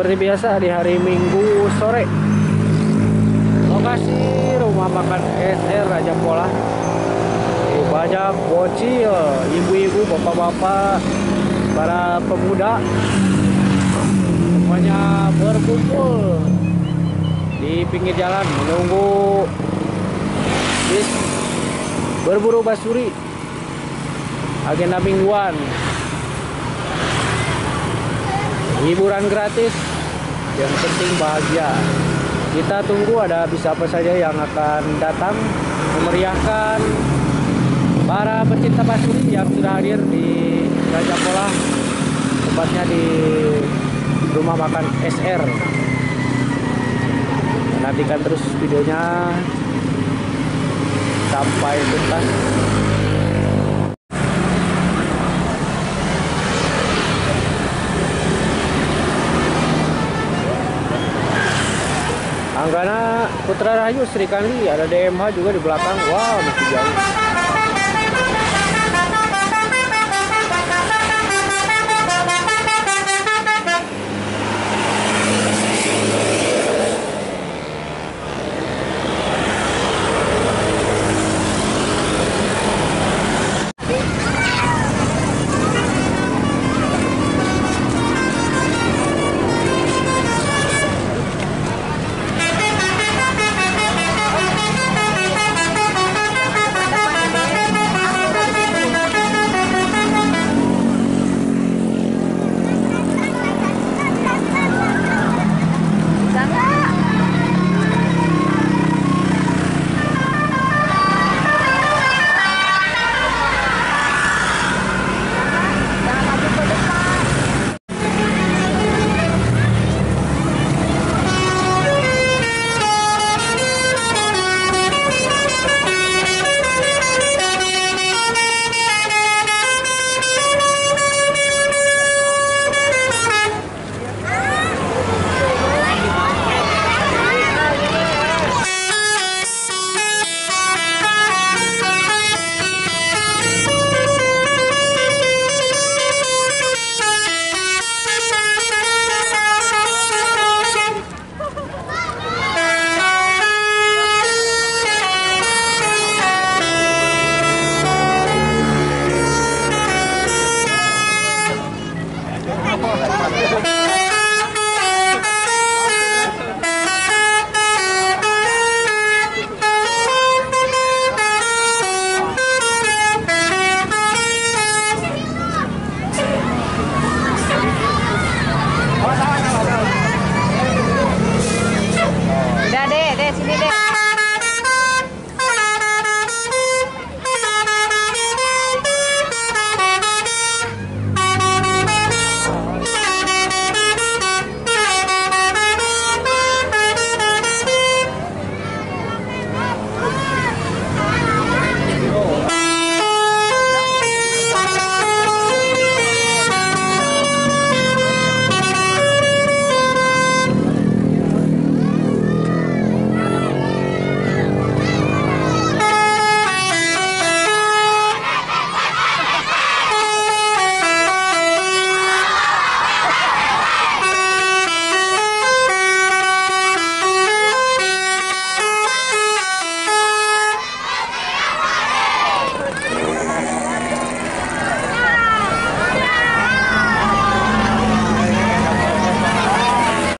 Seperti biasa di hari Minggu sore, lokasi rumah makan SR Raja Pola. Banyak bocil, ibu-ibu, bapak-bapak, para pemuda semuanya berkumpul di pinggir jalan menunggu bis berburu basuri agenda mingguan. Hiburan gratis, yang penting bahagia. Kita tunggu ada bis apa saja yang akan datang memeriahkan para pecinta basuri yang sudah hadir di Raja Pola, tepatnya di rumah makan SR. Nantikan terus videonya sampai tuntas. Anggana Putra Rahayu Sri Kandi, ada DMH juga di belakang. Wow, masih jauh.